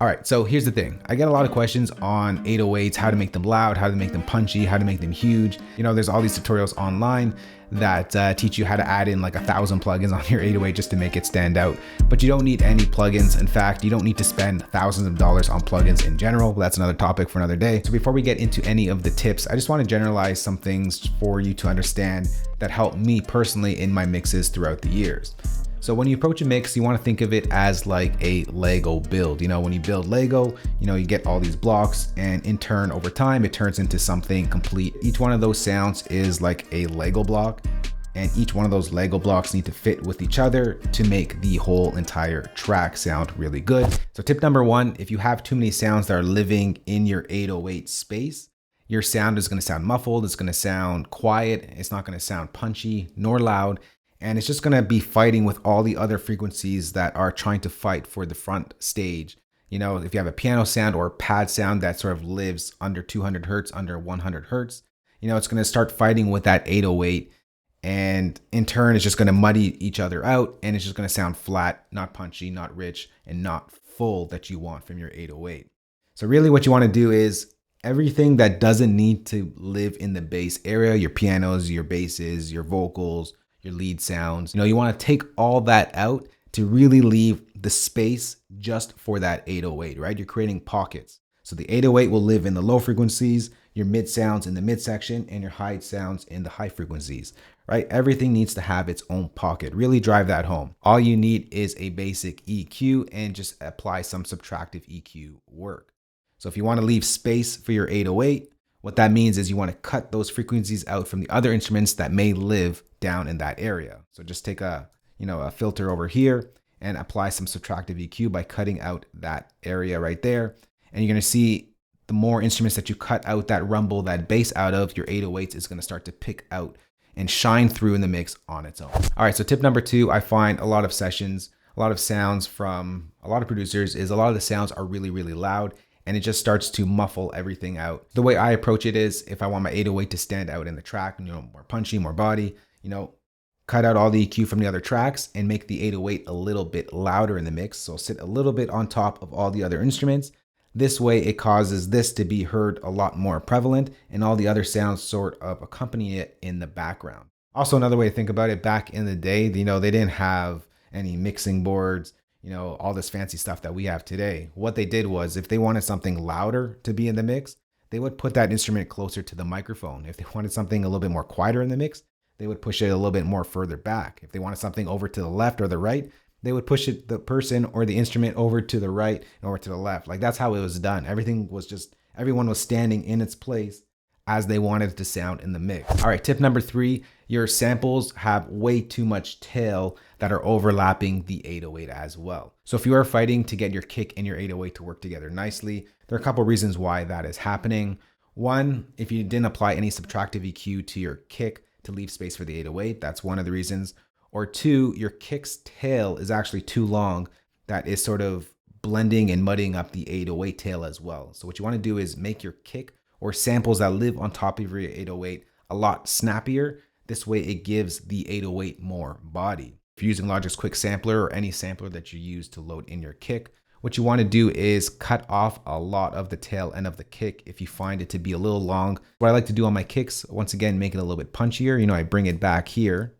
All right, so here's the thing. I get a lot of questions on 808s, how to make them loud, how to make them punchy, how to make them huge. There's all these tutorials online that teach you how to add in like 1,000 plugins on your 808 just to make it stand out. But you don't need any plugins. In fact, you don't need to spend thousands of dollars on plugins in general. That's another topic for another day. So before we get into any of the tips, I just want to generalize some things for you to understand that helped me personally in my mixes throughout the years. So when you approach a mix, you want to think of it as like a Lego build. When you build Lego, you get all these blocks, and in turn, over time, it turns into something complete. Each one of those sounds is like a Lego block, and each one of those Lego blocks need to fit with each other to make the whole entire track sound really good. So tip number one, if you have too many sounds that are living in your 808 space, your sound is going to sound muffled, it's going to sound quiet, it's not going to sound punchy nor loud. And it's just going to be fighting with all the other frequencies that are trying to fight for the front stage. If you have a piano sound or a pad sound that sort of lives under 200 hertz, under 100 hertz, it's going to start fighting with that 808. And in turn, it's just going to muddy each other out. And it's just going to sound flat, not punchy, not rich, and not full that you want from your 808. So really what you want to do is everything that doesn't need to live in the bass area, your pianos, your basses, your vocals, your lead sounds, you want to take all that out to really leave the space just for that 808, right? You're creating pockets. So the 808 will live in the low frequencies, your mid sounds in the mid section, and your high sounds in the high frequencies, right? Everything needs to have its own pocket. Really drive that home. All you need is a basic EQ and just apply some subtractive EQ work. So if you want to leave space for your 808, what that means is you want to cut those frequencies out from the other instruments that may live down in that area. So just take a filter over here and apply some subtractive EQ by cutting out that area right there. And you're going to see the more instruments that you cut out that rumble, that bass out of, your 808s is going to start to pick out and shine through in the mix on its own. All right, so tip number two, I find a lot of sessions, a lot of sounds from a lot of producers is a lot of the sounds are really, really loud, and it just starts to muffle everything out. The way I approach it is if I want my 808 to stand out in the track, more punchy, more body, cut out all the EQ from the other tracks and make the 808 a little bit louder in the mix. So sit a little bit on top of all the other instruments. This way it causes this to be heard a lot more prevalent and all the other sounds sort of accompany it in the background. Also, another way to think about it, back in the day, they didn't have any mixing boards, all this fancy stuff that we have today. What they did was if they wanted something louder to be in the mix, they would put that instrument closer to the microphone. If they wanted something a little bit more quieter in the mix, they would push it a little bit more further back. If they wanted something over to the left or the right, they would push it, the person or the instrument over to the right and over to the left. Like that's how it was done. Everyone was standing in its place as they wanted it to sound in the mix. All right, tip number three, your samples have way too much tail that are overlapping the 808 as well. So if you are fighting to get your kick and your 808 to work together nicely, there are a couple of reasons why that is happening. One, if you didn't apply any subtractive EQ to your kick to leave space for the 808, that's one of the reasons. Or two, your kick's tail is actually too long that is sort of blending and muddying up the 808 tail as well. So what you want to do is make your kick or samples that live on top of your 808 a lot snappier. This way it gives the 808 more body. If you're using Logic's Quick Sampler or any sampler that you use to load in your kick, what you want to do is cut off a lot of the tail end of the kick if you find it to be a little long. What I like to do on my kicks, once again, make it a little bit punchier. I bring it back here,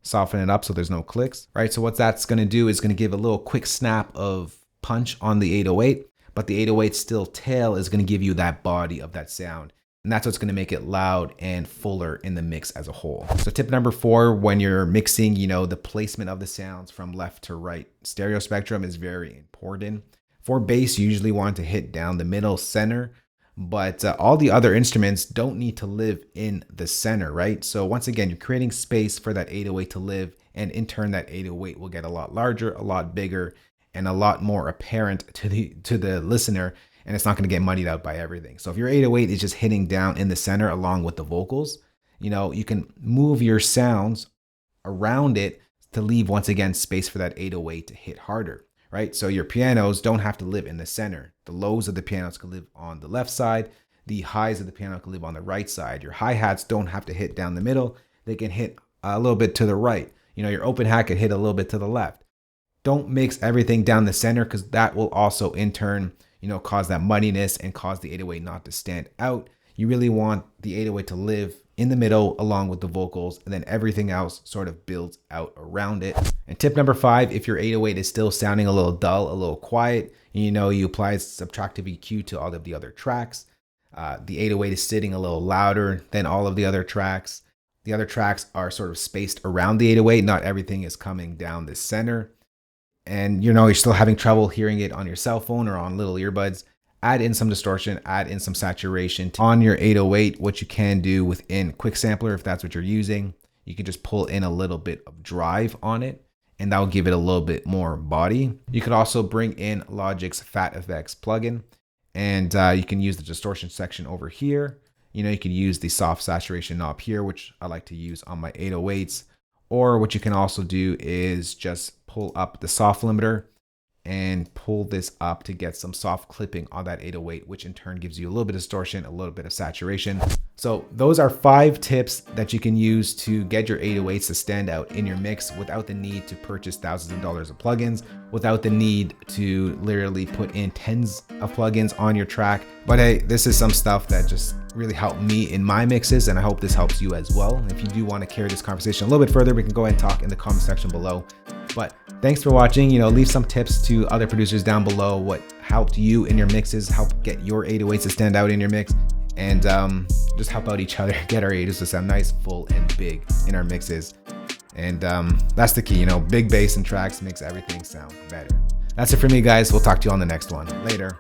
soften it up so there's no clicks, right? So what that's going to do is going to give a little quick snap of punch on the 808, but the 808 still tail is going to give you that body of that sound. And that's what's going to make it loud and fuller in the mix as a whole. So tip number four, when you're mixing, the placement of the sounds from left to right, stereo spectrum is very important. For bass, you usually want to hit down the middle center, but all the other instruments don't need to live in the center, right? So once again, you're creating space for that 808 to live, and in turn, that 808 will get a lot larger, a lot bigger, and a lot more apparent to the listener. And it's not going to get muddied out by everything. So if your 808 is just hitting down in the center along with the vocals, you can move your sounds around it to leave, once again, space for that 808 to hit harder, right? So your pianos don't have to live in the center. The lows of the pianos can live on the left side. The highs of the piano can live on the right side. Your hi-hats don't have to hit down the middle. They can hit a little bit to the right. Your open hat could hit a little bit to the left. Don't mix everything down the center, because that will also in turn, cause that muddiness and cause the 808 not to stand out. You really want the 808 to live in the middle along with the vocals, and then everything else sort of builds out around it. And tip number 5, if your 808 is still sounding a little dull, a little quiet, you apply subtractive EQ to all of the other tracks. The 808 is sitting a little louder than all of the other tracks. The other tracks are sort of spaced around the 808. Not everything is coming down the center. And you're still having trouble hearing it on your cell phone or on little earbuds. Add in some distortion, add in some saturation on your 808. What you can do within Quick Sampler, if that's what you're using, you can just pull in a little bit of drive on it, and that will give it a little bit more body. You could also bring in Logic's Fat Effects plugin, and you can use the distortion section over here. You can use the soft saturation knob here, which I like to use on my 808s. Or what you can also do is just pull up the soft limiter and pull this up to get some soft clipping on that 808, which in turn gives you a little bit of distortion, a little bit of saturation. So those are 5 tips that you can use to get your 808s to stand out in your mix without the need to purchase thousands of dollars of plugins, without the need to literally put in tens of plugins on your track. But hey, this is some stuff that just really helped me in my mixes, and I hope this helps you as well. If you do want to carry this conversation a little bit further, we can go ahead and talk in the comment section below. But thanks for watching. Leave some tips to other producers down below, what helped you in your mixes, help get your 808s to stand out in your mix, and just help out each other, get our 808s to sound nice, full, and big in our mixes. And that's the key, big bass and tracks makes everything sound better. That's it for me, guys. We'll talk to you on the next one. Later.